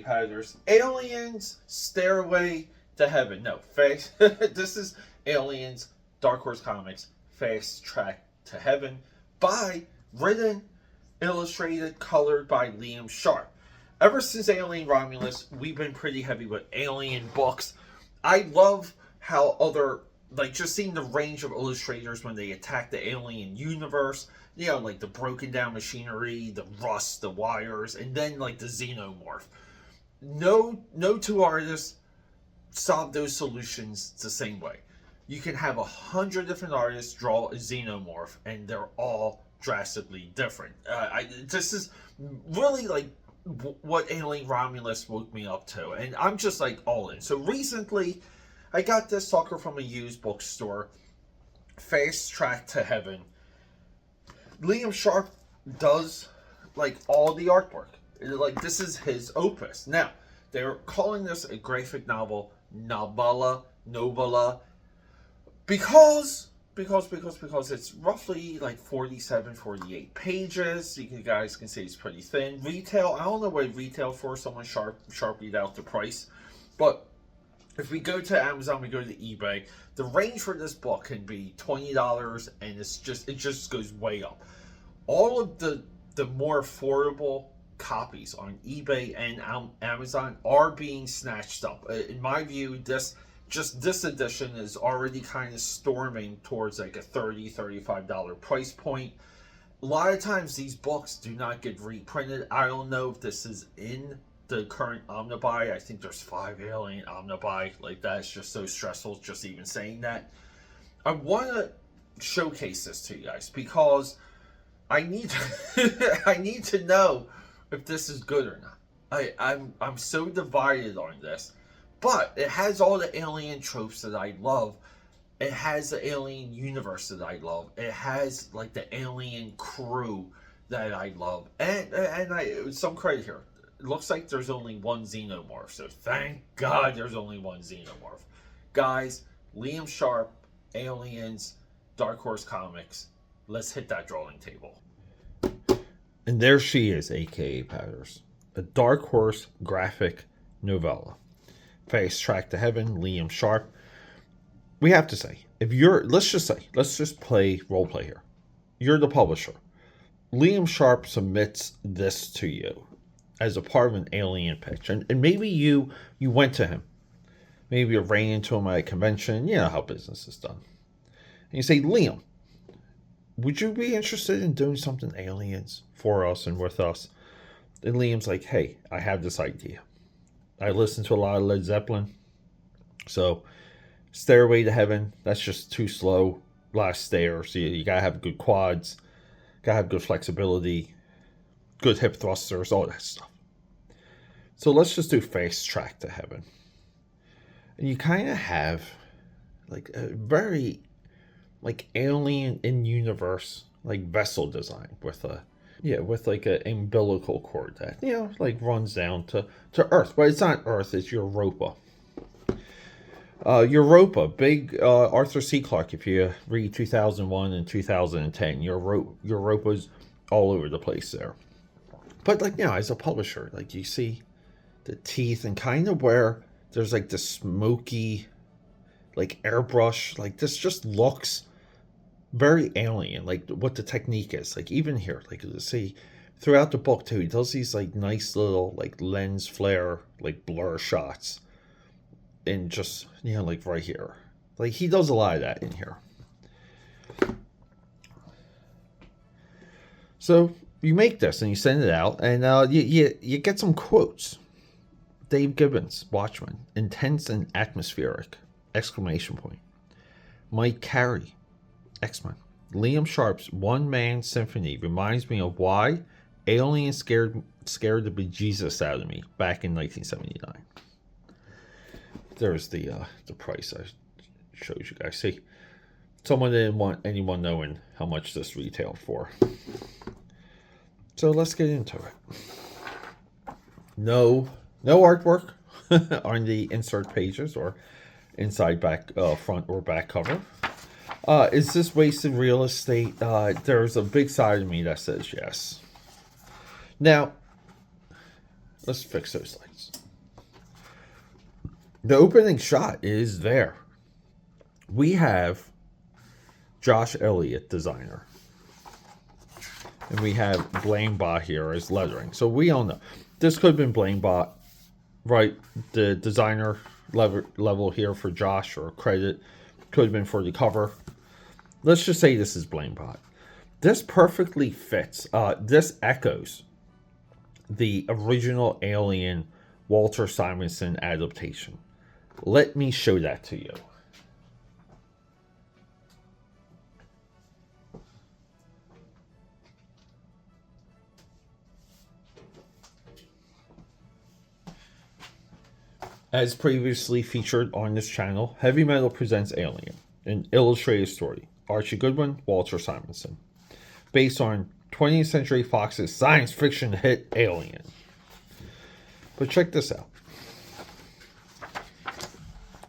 AKAPADers. Aliens, Stairway to Heaven. No, this is Aliens, Dark Horse Comics, Fast Track to Heaven, written, illustrated, colored by Liam Sharp. Ever since Alien Romulus, we've been pretty heavy with Alien books. I love how just seeing the range of illustrators when they attack the alien universe, like the broken down machinery, the rust, the wires, and then like the xenomorph. No two artists solve those solutions the same way. You can have 100 different artists draw a xenomorph, and they're all drastically different. This is really like what Alien Romulus woke me up to, and I'm just like all in. So recently, I got this sucker from a used bookstore, Fast Track to Heaven. Liam Sharp does like all the artwork. Like, this is his opus. Now, they're calling this a graphic novel, novella, because it's roughly like 47, 48 pages. You guys can see it's pretty thin. Retail, I don't know what retail for. Someone sharpied out the price. But if we go to Amazon, we go to eBay, the range for this book can be $20, and it just goes way up. All of the more affordable copies on eBay and Amazon are being snatched up. In my view, this edition is already kind of storming towards like a $30-$35 price point. A lot of times these books do not get reprinted. I don't know if this is in the current omnibuy. I think there's 5 Alien omnibuy. Like, that's just so stressful just even saying that. I want to showcase this to you guys because I need to know if this is good or not. I'm so divided on this, but it has all the alien tropes that I love. It has the alien universe that I love. It has like the alien crew that I love, and some credit here. It looks like there's only one xenomorph, so thank God there's only one xenomorph. Guys, Liam Sharp, Aliens, Dark Horse Comics. Let's hit that drawing table. And there she is, AKAPADers. A Dark Horse graphic novella. Fast Track to Heaven, Liam Sharp. We have to say, let's just play role play here. You're the publisher. Liam Sharp submits this to you as a part of an alien pitch. And maybe you went to him. Maybe you ran into him at a convention. You know how business is done. And you say, Liam, would you be interested in doing something aliens for us and with us? And Liam's like, hey, I have this idea. I listen to a lot of Led Zeppelin. So Stairway to Heaven, that's just too slow. A lot of stairs. You gotta have good quads. Gotta have good flexibility. Good hip thrusters, all that stuff. So let's just do Fast Track to Heaven. And you kind of have like a very like alien in universe like vessel design with like an umbilical cord that like runs down to Earth. But it's not Earth, it's Europa. Europa, big Arthur C. Clarke. If you read 2001 and 2010, Europa's all over the place there. But like as a publisher, like you see the teeth and kind of where there's like the smoky like airbrush, like this just looks very alien, like what the technique is. Like even here, like you see throughout the book too, he does these like nice little like lens flare, like blur shots. And just, like right here. Like he does a lot of that in here. So you make this and you send it out, and you get some quotes. Dave Gibbons, Watchmen, intense and atmospheric! Exclamation point. Mike Carey, X-Men. Liam Sharp's one-man symphony reminds me of why aliens scared the bejesus out of me back in 1979. There's the price I showed you guys. See, someone didn't want anyone knowing how much this retailed for. So let's get into it. No artwork on the insert pages or inside back front or back cover. Is this wasted real estate? There's a big side of me that says yes. Now, Let's fix those lights. The opening shot is there. We have Josh Elliott, designer. And we have Blanebot here as lettering. So we all know. This could have been Blanebot, right? The designer level here for Josh, or credit could have been for the cover. Let's just say this is Blanebot. This perfectly fits. This echoes the original Alien Walter Simonson adaptation. Let me show that to you. As previously featured on this channel, Heavy Metal presents Alien, an illustrated story. Archie Goodwin, Walter Simonson. Based on 20th Century Fox's science fiction hit Alien. But check this out.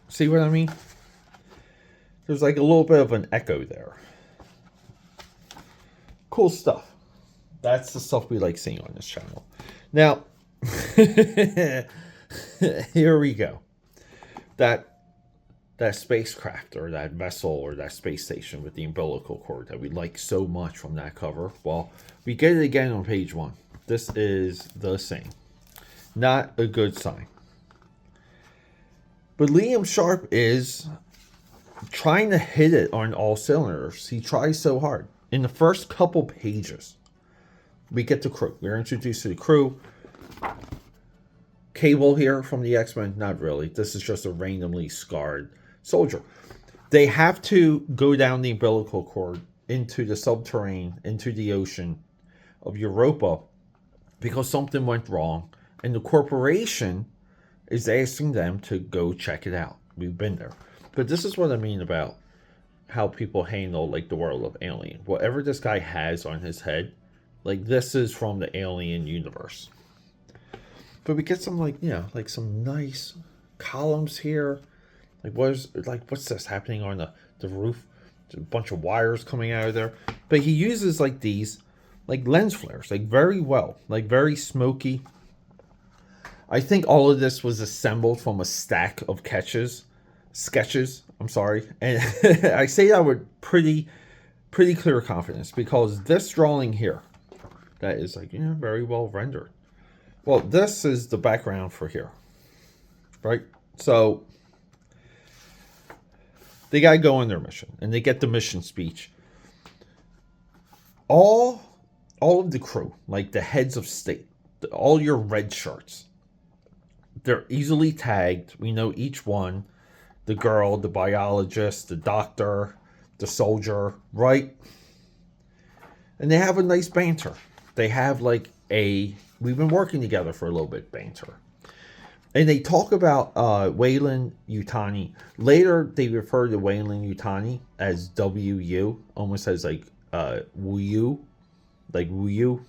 See what I mean? There's like a little bit of an echo there. Cool stuff. That's the stuff we like seeing on this channel. Now, here we go. That spacecraft, or that vessel, or that space station with the umbilical cord that we like so much from that cover. Well, we get it again on page 1. This is the same. Not a good sign. But Liam Sharp is trying to hit it on all cylinders. He tries so hard. In the first couple pages, we get the crew. We're introduced to the crew. Cable here from the X-Men, not really. This is just a randomly scarred soldier. They have to go down the umbilical cord into the subterranean, into the ocean of Europa, because something went wrong, and the corporation is asking them to go check it out. We've been there. But this is what I mean about how people handle like the world of Alien. Whatever this guy has on his head, like this is from the Alien universe. But we get some like, you know, like some nice columns here. Like what's this happening on the roof? There's a bunch of wires coming out of there. But he uses like these like lens flares, like very well, like very smoky. I think all of this was assembled from a stack of sketches. I'm sorry. And I say that with pretty clear confidence, because this drawing here, that is like, you know, very well rendered. Well, this is the background for here, right? So they got to go on their mission, and they get the mission speech. All of the crew, like the heads of state, all your red shirts, they're easily tagged. We know each one. The girl, the biologist, the doctor, the soldier, right? And they have a nice banter. They have like we've been working together for a little bit banter. And they talk about Weyland Yutani. Later, they refer to Weyland Yutani as WU, almost as like Wu, like Wu.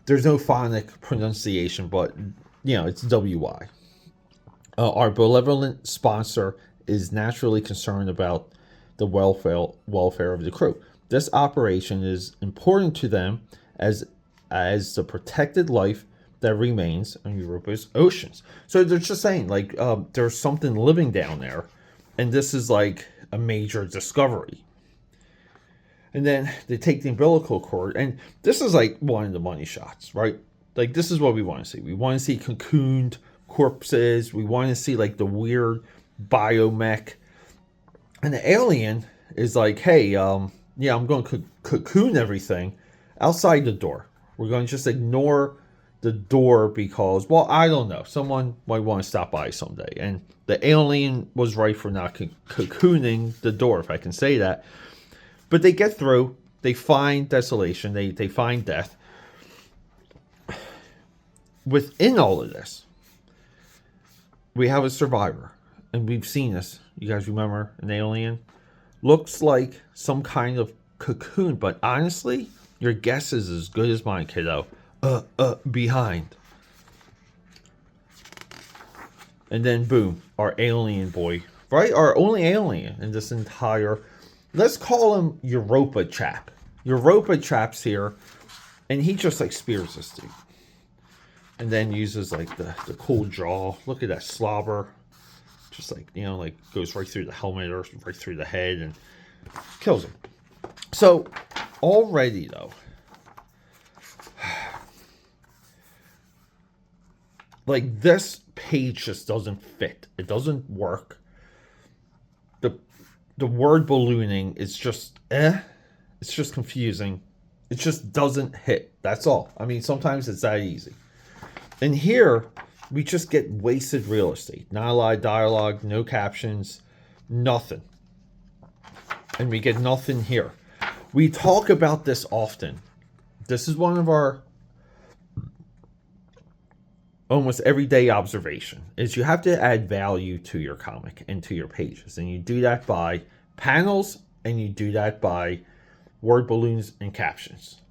There's no phonic pronunciation, but you know, it's WY. Our benevolent sponsor is naturally concerned about the welfare of the crew. This operation is important to them as the protected life that remains on Europa's oceans. So they're just saying, like, there's something living down there, and this is like a major discovery. And then they take the umbilical cord, and this is like one of the money shots, right? Like, this is what we want to see. We want to see cocooned corpses. We want to see like the weird biomech. And the alien is like, hey, yeah, I'm going to cocoon everything outside the door. We're going to just ignore the door because, well, I don't know. Someone might want to stop by someday. And the alien was right for not cocooning the door, if I can say that. But they get through. They find desolation. They find death. Within all of this, we have a survivor. And we've seen this. You guys remember an alien? Looks like some kind of cocoon. But honestly, your guess is as good as mine, kiddo. Behind. And then boom, our alien boy. Right? Our only alien in this entire... Let's call him Europa Chap. Europa Chap's here. And he just like spears this dude. And then uses like the cool jaw. Look at that slobber. Just like, you know, like goes right through the helmet or right through the head and kills him. So already though, like this page just doesn't fit. It doesn't work. The word ballooning is just it's just confusing. It just doesn't hit. That's all. I mean, sometimes it's that easy. And here we just get wasted real estate. Not a lot of dialogue, no captions, nothing. And we get nothing here. We talk about this often. This is one of our almost everyday observation, is you have to add value to your comic and to your pages. And you do that by panels, and you do that by word balloons and captions.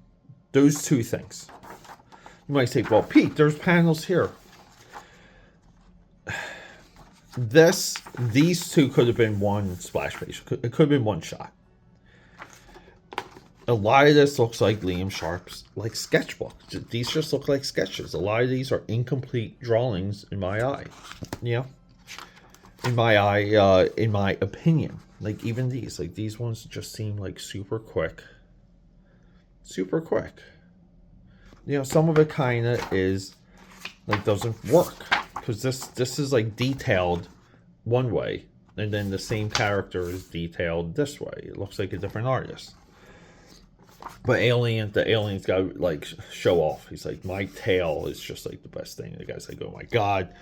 Those two things. You might say, well, Pete, there's panels here. These two could have been one splash page. It could have been one shot. A lot of this looks like Liam Sharp's like sketchbook. These just look like sketches. A lot of these are incomplete drawings in my eye. Yeah. In my eye, in my opinion. Like even these. Like these ones just seem like super quick. Super quick. You know, some of it kind of is like doesn't work. Because this is like detailed one way. And then the same character is detailed this way. It looks like a different artist. But the alien's got to like show off. He's like, my tail is just like the best thing. The guy's like, oh my god.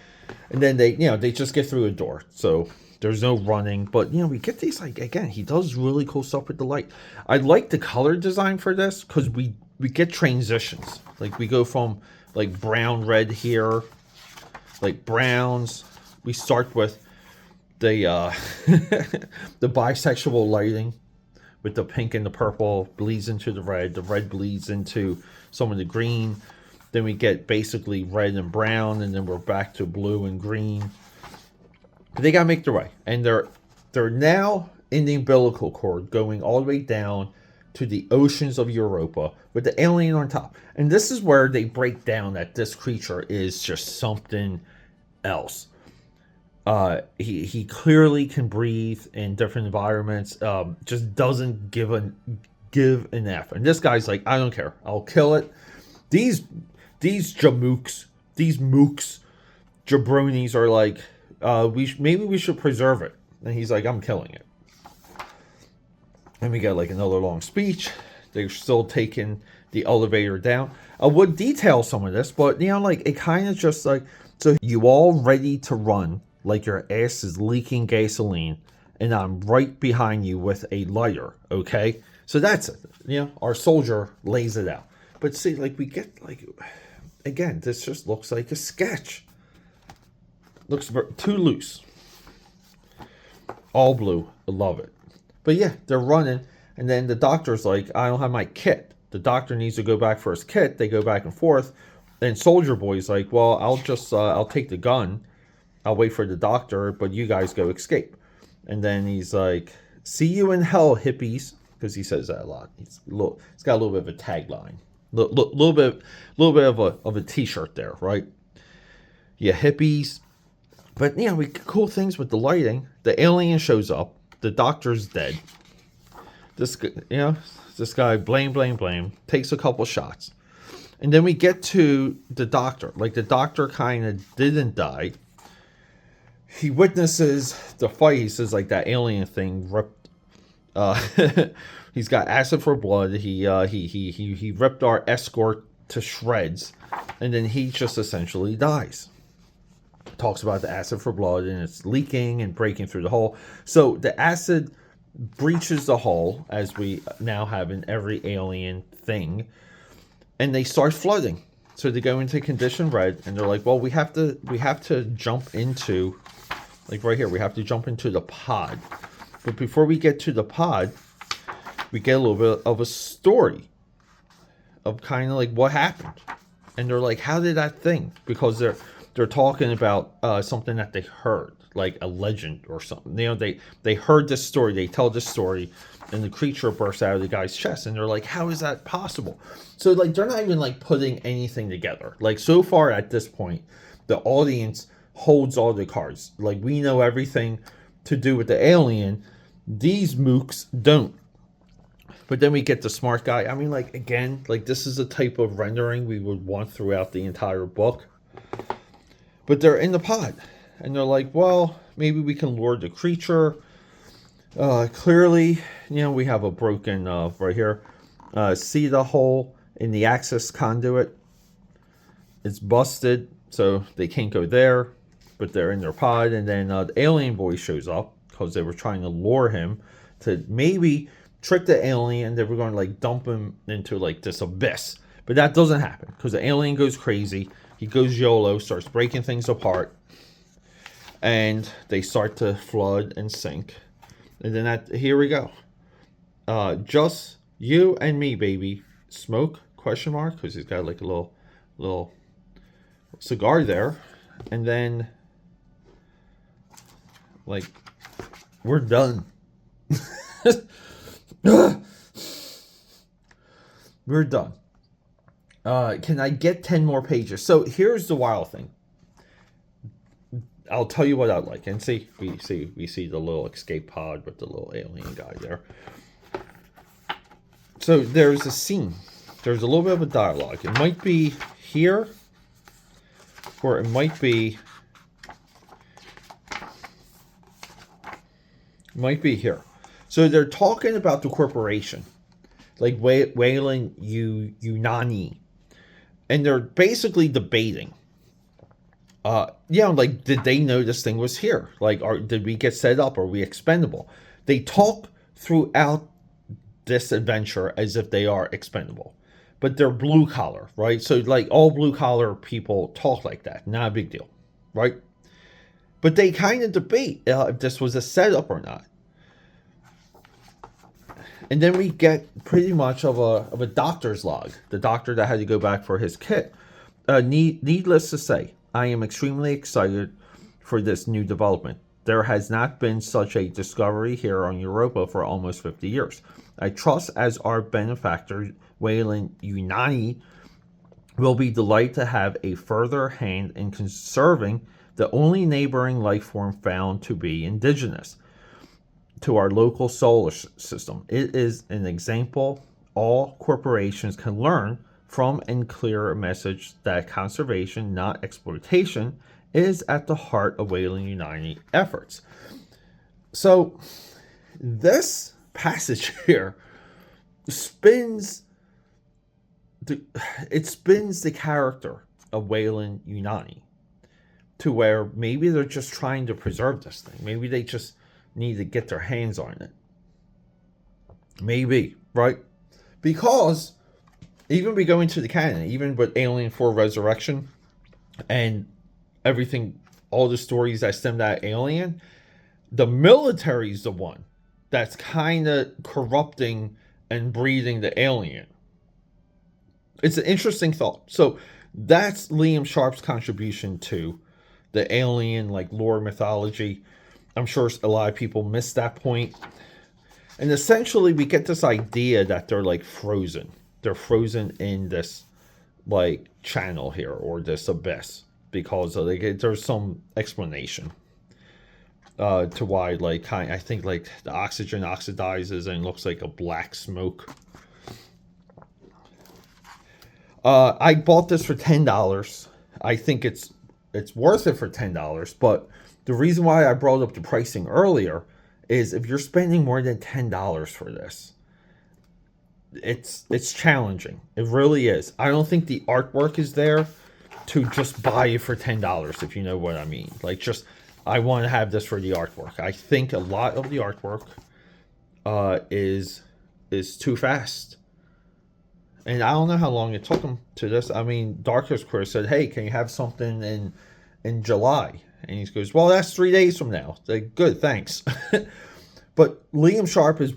And then they just get through a door. So there's no running. But you know, we get these like, again, he does really cool stuff with the light. I like the color design for this because we get transitions. Like we go from like brown, red here, like browns. We start with the the bisexual lighting. With the pink and the purple bleeds into the red bleeds into some of the green. Then we get basically red and brown, and then we're back to blue and green. But they gotta make their way, and they're now in the umbilical cord, going all the way down to the oceans of Europa with the alien on top. And this is where they break down that this creature is just something else. He clearly can breathe in different environments. Just doesn't give an F. And this guy's like, I don't care. I'll kill it. These jamooks, these mooks, jabronis are like, maybe we should preserve it. And he's like, I'm killing it. And we get like another long speech. They're still taking the elevator down. I would detail some of this, but you know, like it kind of just like, so you all ready to run. Like your ass is leaking gasoline, and I'm right behind you with a lighter, okay? So that's it. You know, our soldier lays it out. But see, like we get, like, again, this just looks like a sketch. Looks too loose. All blue. I love it. But yeah, they're running, and then the doctor's like, I don't have my kit. The doctor needs to go back for his kit. They go back and forth. Then Soldier Boy's like, well, I'll take the gun. I'll wait for the doctor, but you guys go escape. And then he's like, see you in hell, hippies. Because he says that a lot. He's got a little bit of a tagline. Little bit of a t-shirt there, right? Yeah, hippies. But, you know, we cool things with the lighting. The alien shows up. The doctor's dead. This guy, blame, takes a couple shots. And then we get to the doctor. Like, the doctor kind of didn't die. He witnesses the fight. He says, like, that alien thing ripped. He's got acid for blood. He ripped our escort to shreds, and then he just essentially dies. Talks about the acid for blood, and it's leaking and breaking through the hull. So the acid breaches the hull, as we now have in every alien thing, and they start flooding. So they go into condition red, and they're like, well, we have to jump into. Like right here, we have to jump into the pod. But before we get to the pod, we get a little bit of a story of kind of like what happened. And they're like, how did that thing? Because they're talking about something that they heard, like a legend or something. You know, they heard this story, they tell this story, and the creature bursts out of the guy's chest, and they're like, how is that possible? So like they're not even like putting anything together. Like so far at this point, the audience holds all the cards. Like we know everything to do with the alien. These mooks don't. But then we get the smart guy. I mean, like, again, like, this is a type of rendering we would want throughout the entire book. But they're in the pod. And they're like, well, maybe we can lure the creature. Clearly, you know, we have a broken, right here, see the hole in the access conduit. It's busted, so they can't go there. But they're in their pod. And then the alien boy shows up because they were trying to lure him to maybe trick the alien. They were going to like dump him into like this abyss, but that doesn't happen because the alien goes crazy. He goes YOLO, starts breaking things apart, and they start to flood and sink. And then here we go. Just you and me, baby. Smoke? Question mark? Because he's got like a little cigar there, and then like we're done. We're done. Can I get 10 more pages? So here's the wild thing. I'll tell you what I like. And see, we see the little escape pod with the little alien guy there. So there's a scene. There's a little bit of a dialogue. It might be here, or it might be here. So they're talking about the corporation, like Weyland Yunani, and they're basically debating. Like, did they know this thing was here? Like, did we get set up? Are we expendable? They talk throughout this adventure as if they are expendable, but they're blue collar, right? So like all blue collar people talk like that. Not a big deal, right? But they kind of debate if this was a setup or not. And then we get pretty much of a doctor's log. The doctor that had to go back for his kit. Needless to say, I am extremely excited for this new development. There has not been such a discovery here on Europa for almost 50 years. I trust as our benefactor, Weyland Yunani, will be delighted to have a further hand in conserving the only neighboring life form found to be indigenous to our local solar system. It is an example all corporations can learn from and clear a message that conservation, not exploitation, is at the heart of Weyland Yunani efforts. So this passage here spins the character of Weyland Yunani to where maybe they're just trying to preserve this thing. Maybe they just need to get their hands on it. Maybe, right? Because even we go into the canon, even with Alien 4 Resurrection and everything, all the stories that stem that Alien, the military's the one that's kind of corrupting and breeding the alien. It's an interesting thought. So that's Liam Sharp's contribution to the alien, like, lore mythology. I'm sure a lot of people missed that point. And essentially we get this idea that they're like frozen. They're frozen in this like channel here, or this abyss, because of, like, there's some explanation to why, like, I think like the oxygen oxidizes and looks like a black smoke. I bought this for $10. I think it's worth it for $10, but the reason why I brought up the pricing earlier is if you're spending more than $10 for this, it's challenging. It really is. I don't think the artwork is there to just buy it for $10, if you know what I mean. Like, just, I want to have this for the artwork. I think a lot of the artwork is too fast. And I don't know how long it took them to this. I mean, Darkest Chris said, hey, can you have something in July? And he goes, well, that's 3 days from now. It's like, good, thanks. But Liam Sharp is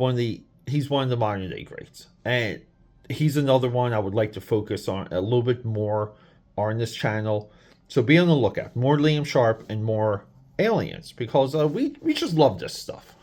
he's one of the modern day greats. And he's another one I would like to focus on a little bit more on this channel. So be on the lookout. More Liam Sharp and more Aliens, because we just love this stuff.